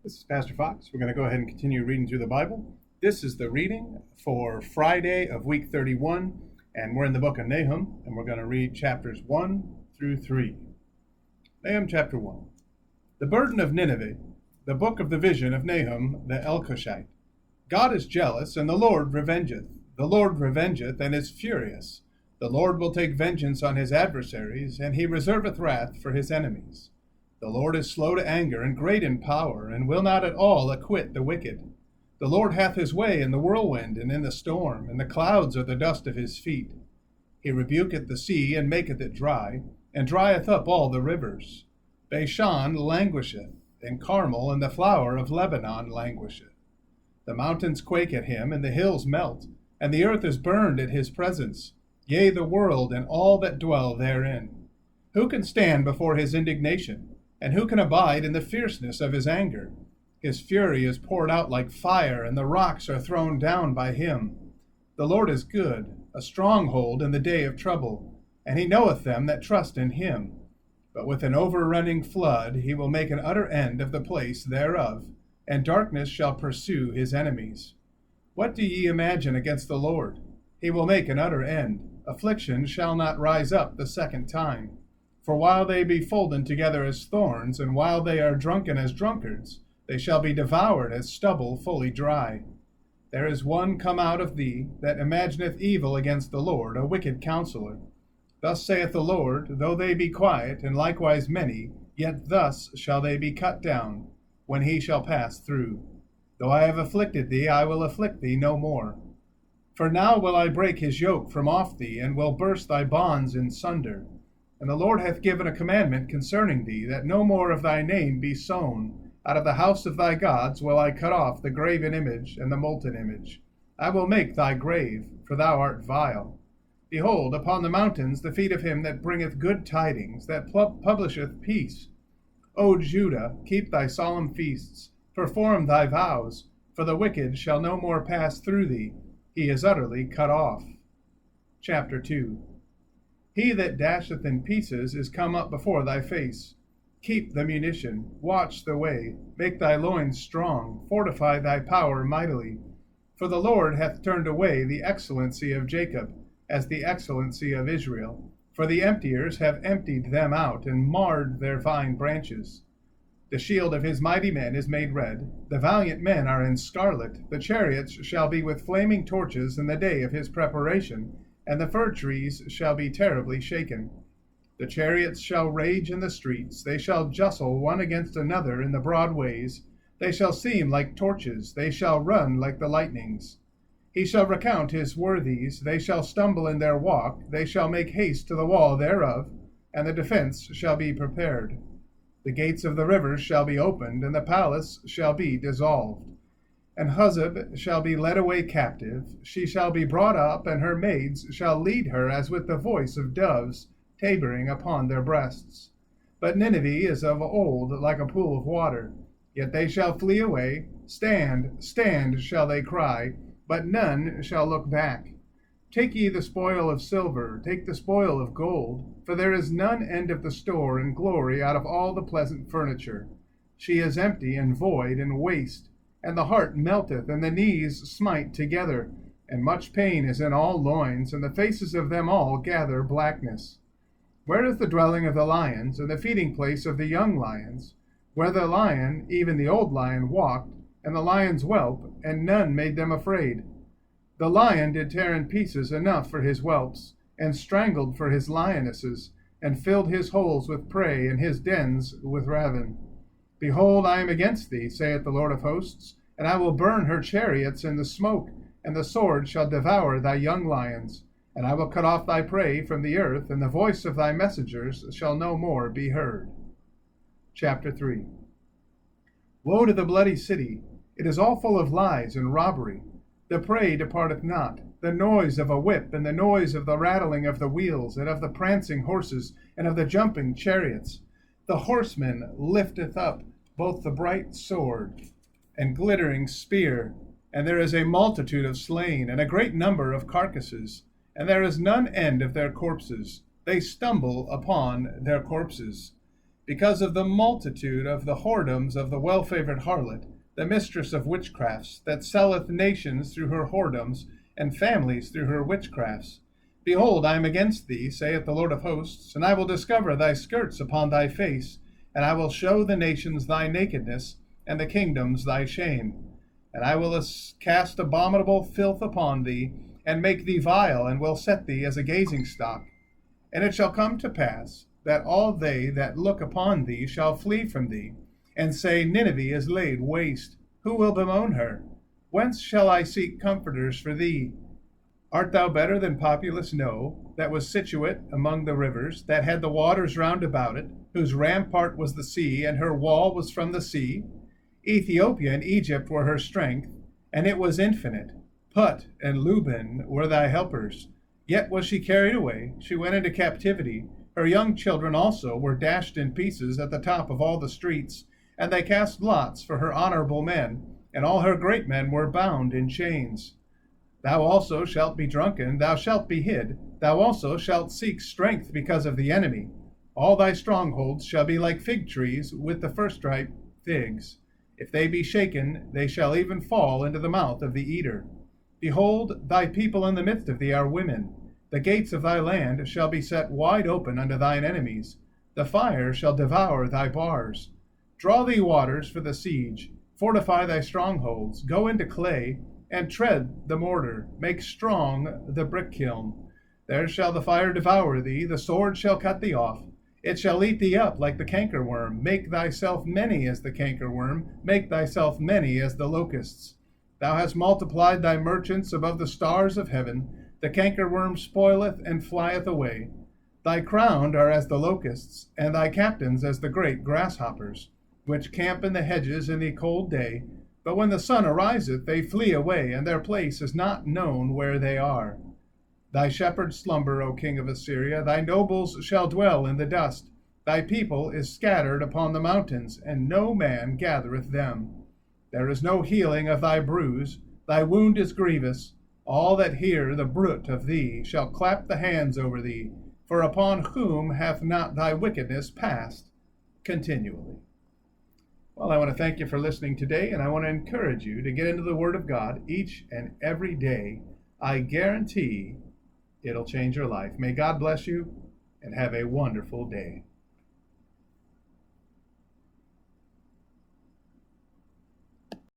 This is Pastor Fox. We're going to go ahead and continue reading through the Bible. This is the reading for Friday of week 31, and we're in the book of Nahum, and we're going to read chapters 1 through 3. Nahum chapter 1. The burden of Nineveh, the book of the vision of Nahum the Elkoshite. God is jealous, and the Lord revengeth. The Lord revengeth, and is furious. The Lord will take vengeance on his adversaries, and he reserveth wrath for his enemies. The Lord is slow to anger and great in power, and will not at all acquit the wicked. The Lord hath his way in the whirlwind and in the storm, and the clouds are the dust of his feet. He rebuketh the sea, and maketh it dry, and drieth up all the rivers. Bashan languisheth, and Carmel and the flower of Lebanon languisheth. The mountains quake at him, and the hills melt, and the earth is burned at his presence, yea, the world and all that dwell therein. Who can stand before his indignation? And who can abide in the fierceness of his anger? His fury is poured out like fire, and the rocks are thrown down by him. The Lord is good, a stronghold in the day of trouble, and he knoweth them that trust in him. But with an overrunning flood he will make an utter end of the place thereof, and darkness shall pursue his enemies. What do ye imagine against the Lord? He will make an utter end. Affliction shall not rise up the second time. For while they be folden together as thorns, and while they are drunken as drunkards, they shall be devoured as stubble fully dry. There is one come out of thee that imagineth evil against the Lord, a wicked counselor. Thus saith the Lord, though they be quiet, and likewise many, yet thus shall they be cut down, when he shall pass through. Though I have afflicted thee, I will afflict thee no more. For now will I break his yoke from off thee, and will burst thy bonds in sunder. And the Lord hath given a commandment concerning thee, that no more of thy name be sown. Out of the house of thy gods will I cut off the graven image and the molten image. I will make thy grave, for thou art vile. Behold, upon the mountains the feet of him that bringeth good tidings, that publisheth peace. O Judah, keep thy solemn feasts, perform thy vows, for the wicked shall no more pass through thee. He is utterly cut off. Chapter 2. He that dasheth in pieces is come up before thy face. Keep the munition, watch the way, make thy loins strong, fortify thy power mightily. For the Lord hath turned away the excellency of Jacob, as the excellency of Israel. For the emptiers have emptied them out, and marred their vine branches. The shield of his mighty men is made red, the valiant men are in scarlet, the chariots shall be with flaming torches in the day of his preparation, and the fir trees shall be terribly shaken. The chariots shall rage in the streets, they shall justle one against another in the broad ways, they shall seem like torches, they shall run like the lightnings. He shall recount his worthies, they shall stumble in their walk, they shall make haste to the wall thereof, and the defense shall be prepared. The gates of the rivers shall be opened, and the palace shall be dissolved. And Huzzab shall be led away captive, she shall be brought up, and her maids shall lead her as with the voice of doves, tabering upon their breasts. But Nineveh is of old like a pool of water, yet they shall flee away. Stand, stand, shall they cry, but none shall look back. Take ye the spoil of silver, take the spoil of gold, for there is none end of the store and glory out of all the pleasant furniture. She is empty and void and waste, and the heart melteth, and the knees smite together, and much pain is in all loins, and the faces of them all gather blackness. Where is the dwelling of the lions, and the feeding place of the young lions? Where the lion, even the old lion, walked, and the lions whelp, and none made them afraid. The lion did tear in pieces enough for his whelps, and strangled for his lionesses, and filled his holes with prey, and his dens with ravin. Behold, I am against thee, saith the Lord of hosts, and I will burn her chariots in the smoke, and the sword shall devour thy young lions. And I will cut off thy prey from the earth, and the voice of thy messengers shall no more be heard. Chapter 3. Woe to the bloody city! It is all full of lies and robbery. The prey departeth not, the noise of a whip, and the noise of the rattling of the wheels, and of the prancing horses, and of the jumping chariots. The horseman lifteth up both the bright sword and glittering spear, and there is a multitude of slain, and a great number of carcasses, and there is none end of their corpses. They stumble upon their corpses. because of the multitude of the whoredoms of the well-favored harlot, the mistress of witchcrafts, that selleth nations through her whoredoms, and families through her witchcrafts. Behold, I am against thee, saith the Lord of hosts, and I will discover thy skirts upon thy face, and I will show the nations thy nakedness, and the kingdoms thy shame. And I will cast abominable filth upon thee, and make thee vile, and will set thee as a gazing stock. And it shall come to pass, that all they that look upon thee shall flee from thee, and say, Nineveh is laid waste. Who will bemoan her? Whence shall I seek comforters for thee? Art thou better than populous No, that was situate among the rivers, that had the waters round about it, whose rampart was the sea, and her wall was from the sea? Ethiopia and Egypt were her strength, and it was infinite. Put and Luban were thy helpers. Yet was she carried away, she went into captivity. Her young children also were dashed in pieces at the top of all the streets, and they cast lots for her honorable men, and all her great men were bound in chains. Thou also shalt be drunken, thou shalt be hid, thou also shalt seek strength because of the enemy. All thy strongholds shall be like fig trees with the first-ripe figs. If they be shaken, they shall even fall into the mouth of the eater. Behold, thy people in the midst of thee are women. The gates of thy land shall be set wide open unto thine enemies. The fire shall devour thy bars. Draw thee waters for the siege. Fortify thy strongholds. Go into clay, and tread the mortar. Make strong the brick kiln. There shall the fire devour thee. The sword shall cut thee off. It shall eat thee up like the cankerworm. Make thyself many as the cankerworm. Make thyself many as the locusts. Thou hast multiplied thy merchants above the stars of heaven. The cankerworm spoileth and flieth away. Thy crowned are as the locusts, and thy captains as the great grasshoppers, which camp in the hedges in the cold day. But when the sun ariseth, they flee away, and their place is not known where they are. Thy shepherds slumber, O king of Assyria. Thy nobles shall dwell in the dust. Thy people is scattered upon the mountains, and no man gathereth them. There is no healing of thy bruise. Thy wound is grievous. All that hear the bruit of thee shall clap the hands over thee, for upon whom hath not thy wickedness passed continually? Well, I want to thank you for listening today, and I want to encourage you to get into the Word of God each and every day. I guarantee it'll change your life. May God bless you, and have a wonderful day.